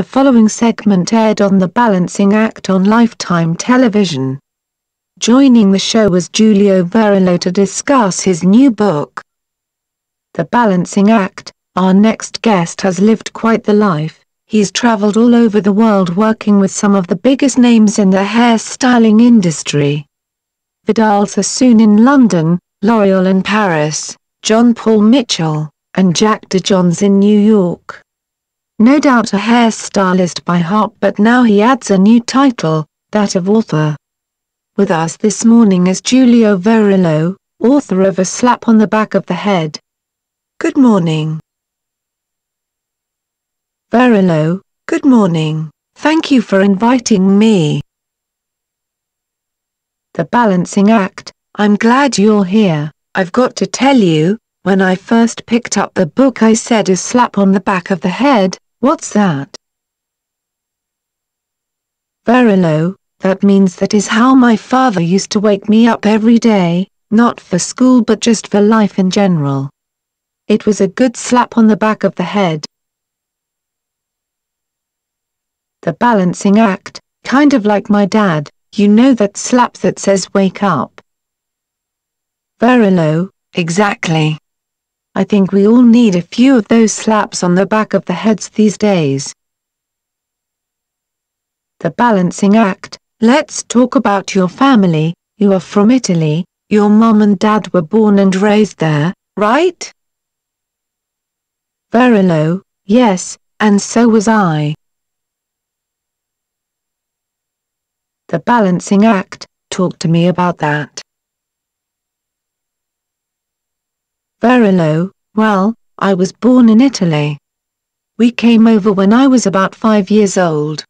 The following segment aired on The Balancing Act on Lifetime television. Joining the show was Giulio Verillo to discuss his new book, The Balancing Act. Our next guest has lived quite the life. He's traveled all over the world working with some of the biggest names in the hairstyling industry. Vidal Sassoon in London, L'Oreal in Paris, John Paul Mitchell, and Jack DeJohns in New York. No doubt a hairstylist by heart, but now he adds a new title, that of author. With us this morning is Giulio Verillo, author of A Slap on the Back of the Head. Good morning. Verillo, good morning. Thank you for inviting me. The Balancing Act. I'm glad you're here. I've got to tell you, when I first picked up the book I said a slap on the back of the head. What's that? Verillo, that means that is how my father used to wake me up every day, not for school but just for life in general. It was a good slap on the back of the head. The Balancing Act, kind of like my dad, you know that slap that says wake up. Verillo, exactly. I think we all need a few of those slaps on the back of the heads these days. The Balancing Act. Let's talk about your family. You are from Italy. Your mom and dad were born and raised there, right? Verillo, yes, and so was I. The Balancing Act. Talk to me about that. Verillo, well, I was born in Italy. We came over when I was about 5 years old.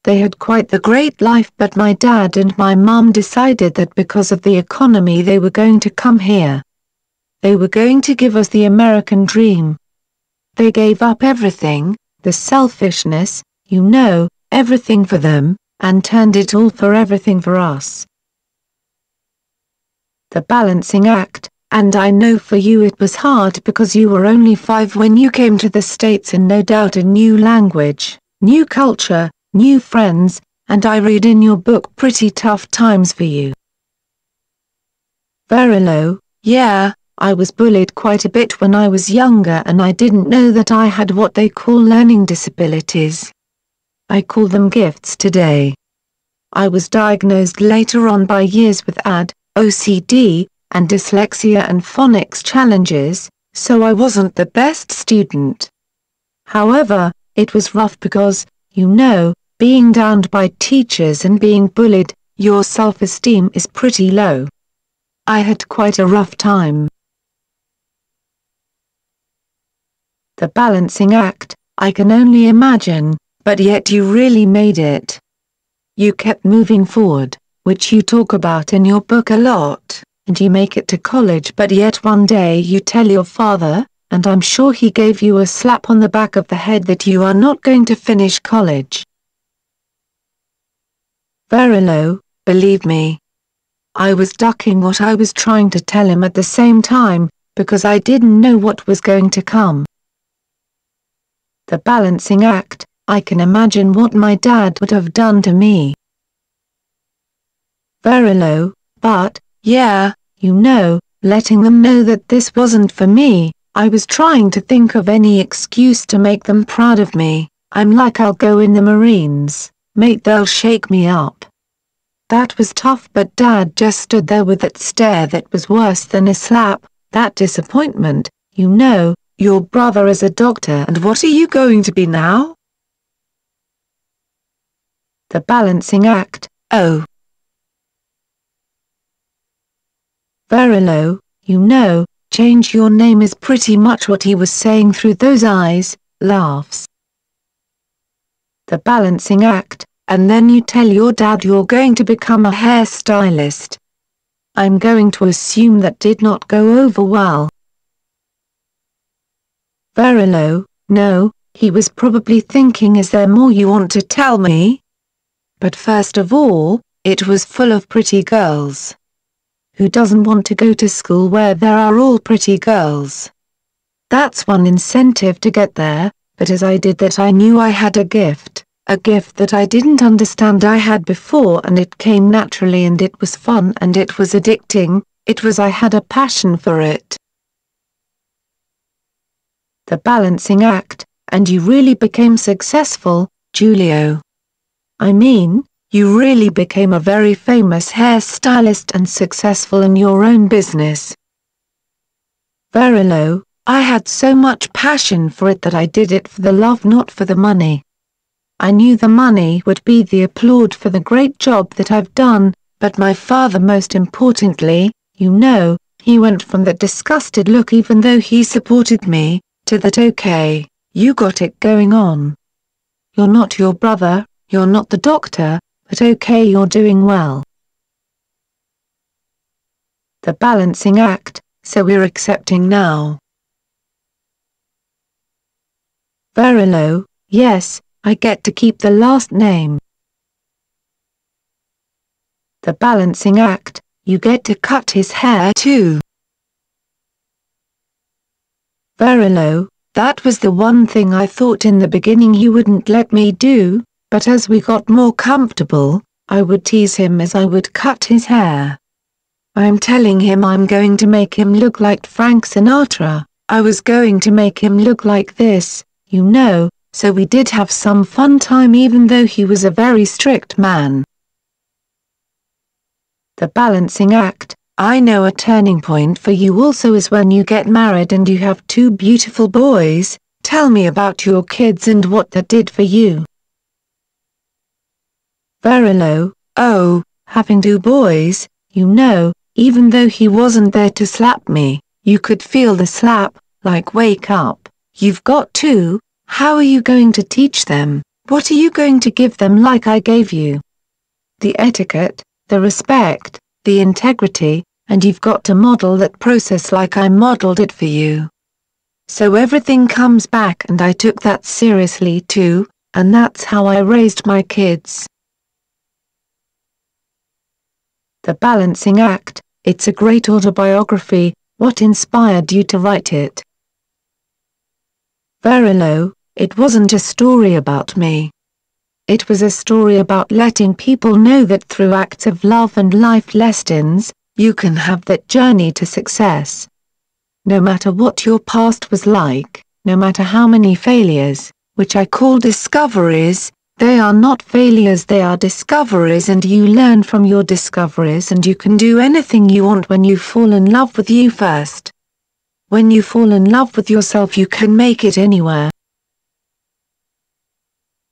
They had quite the great life, but my dad and my mum decided that because of the economy they were going to come here. They were going to give us the American dream. They gave up everything, the selfishness, you know, everything for them, and turned it all for everything for us. The Balancing Act. And I know for you it was hard because you were only 5 when you came to the States, and no doubt a new language, new culture, new friends, and I read in your book pretty tough times for you. Verillo, yeah, I was bullied quite a bit when I was younger and I didn't know that I had what they call learning disabilities. I call them gifts today. I was diagnosed later on by years with AD, OCD, and dyslexia and phonics challenges, so I wasn't the best student. However, it was rough because, you know, being downed by teachers and being bullied, your self-esteem is pretty low. I had quite a rough time. The Balancing Act. I can only imagine, but yet you really made it. You kept moving forward, which you talk about in your book a lot. And you make it to college, but yet one day you tell your father, and I'm sure he gave you a slap on the back of the head, that you are not going to finish college. Verillo, believe me. I was ducking what I was trying to tell him at the same time, because I didn't know what was going to come. The Balancing Act. I can imagine what my dad would have done to me. Verillo, but, yeah, you know, letting them know that this wasn't for me. I was trying to think of any excuse to make them proud of me. I'm like, I'll go in the Marines, mate, they'll shake me up. That was tough, but Dad just stood there with that stare that was worse than a slap, that disappointment. You know, your brother is a doctor, and what are you going to be now? The Balancing Act. Oh. Verillo, you know, change your name is pretty much what he was saying through those eyes, laughs. The Balancing Act. And then you tell your dad you're going to become a hairstylist. I'm going to assume that did not go over well. Verillo, no, he was probably thinking, is there more you want to tell me? But first of all, it was full of pretty girls. Who doesn't want to go to school where there are all pretty girls? That's one incentive to get there, but as I did that I knew I had a gift that I didn't understand I had before, and it came naturally and it was fun and it was addicting, I had a passion for it. The balancing act, and you really became successful, Giulio. I mean, you really became a very famous hairstylist and successful in your own business. Verillo, I had so much passion for it that I did it for the love, not for the money. I knew the money would be the applaud for the great job that I've done, but my father, most importantly, he went from that disgusted look even though he supported me, to that okay, you got it going on. You're not your brother, you're not the doctor, but okay, you're doing well. The balancing act, so we're accepting now. Verillo, yes, I get to keep the last name. The balancing act, you get to cut his hair too. Verillo, that was the one thing I thought in the beginning he wouldn't let me do, but as we got more comfortable, I would tease him as I would cut his hair. I'm telling him I'm going to make him look like Frank Sinatra, I was going to make him look like this, so we did have some fun time even though he was a very strict man. The balancing act, I know a turning point for you also is when you get married and you have 2 beautiful boys. Tell me about your kids and what that did for you. Verillo, oh, having 2 boys, even though he wasn't there to slap me, you could feel the slap, like wake up, you've got 2, how are you going to teach them, what are you going to give them like I gave you? The etiquette, the respect, the integrity, and you've got to model that process like I modeled it for you. So everything comes back and I took that seriously too, and that's how I raised my kids. The balancing act, it's a great autobiography, what inspired you to write it? Verillo, it wasn't a story about me. It was a story about letting people know that through acts of love and life lessons, you can have that journey to success. No matter what your past was like, no matter how many failures, which I call discoveries, they are not failures, they are discoveries, and you learn from your discoveries and you can do anything you want when you fall in love with you first. When you fall in love with yourself you can make it anywhere.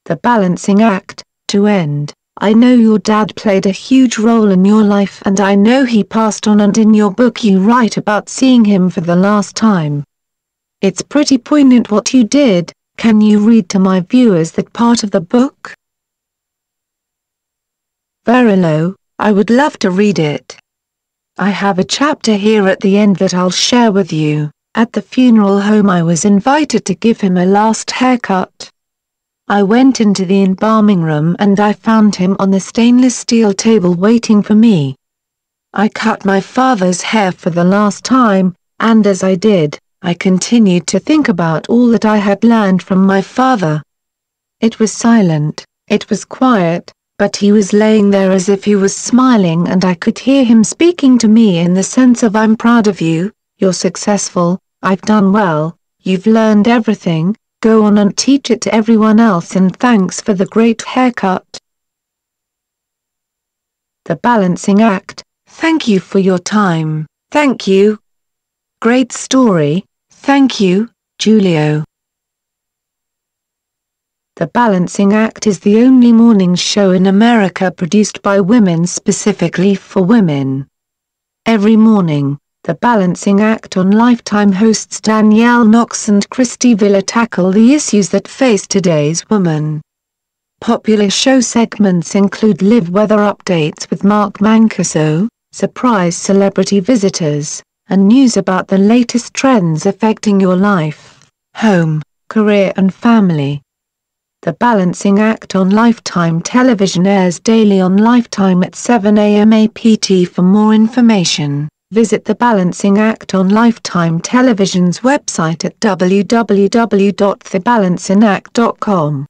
The balancing act, to end, I know your dad played a huge role in your life and I know he passed on, and in your book you write about seeing him for the last time. It's pretty poignant what you did, can you read to my viewers that part of the book? Verillo, I would love to read it. I have a chapter here at the end that I'll share with you. At the funeral home I was invited to give him a last haircut. I went into the embalming room and I found him on the stainless steel table waiting for me. I cut my father's hair for the last time, and as I did, I continued to think about all that I had learned from my father. It was silent, it was quiet, but he was laying there as if he was smiling, and I could hear him speaking to me in the sense of I'm proud of you, you're successful, I've done well, you've learned everything. Go on and teach it to everyone else, and thanks for the great haircut. The balancing act, thank you for your time, thank you. Great story, thank you, Giulio. The Balancing Act is the only morning show in America produced by women specifically for women. Every morning, The Balancing Act on Lifetime hosts Danielle Knox and Christy Villa tackle the issues that face today's woman. Popular show segments include live weather updates with Mark Mancuso, surprise celebrity visitors, and news about the latest trends affecting your life, home, career and family. The Balancing Act on Lifetime Television airs daily on Lifetime at 7 a.m. APT. For more information, Visit The Balancing Act on Lifetime Television's website at www.thebalancinact.com.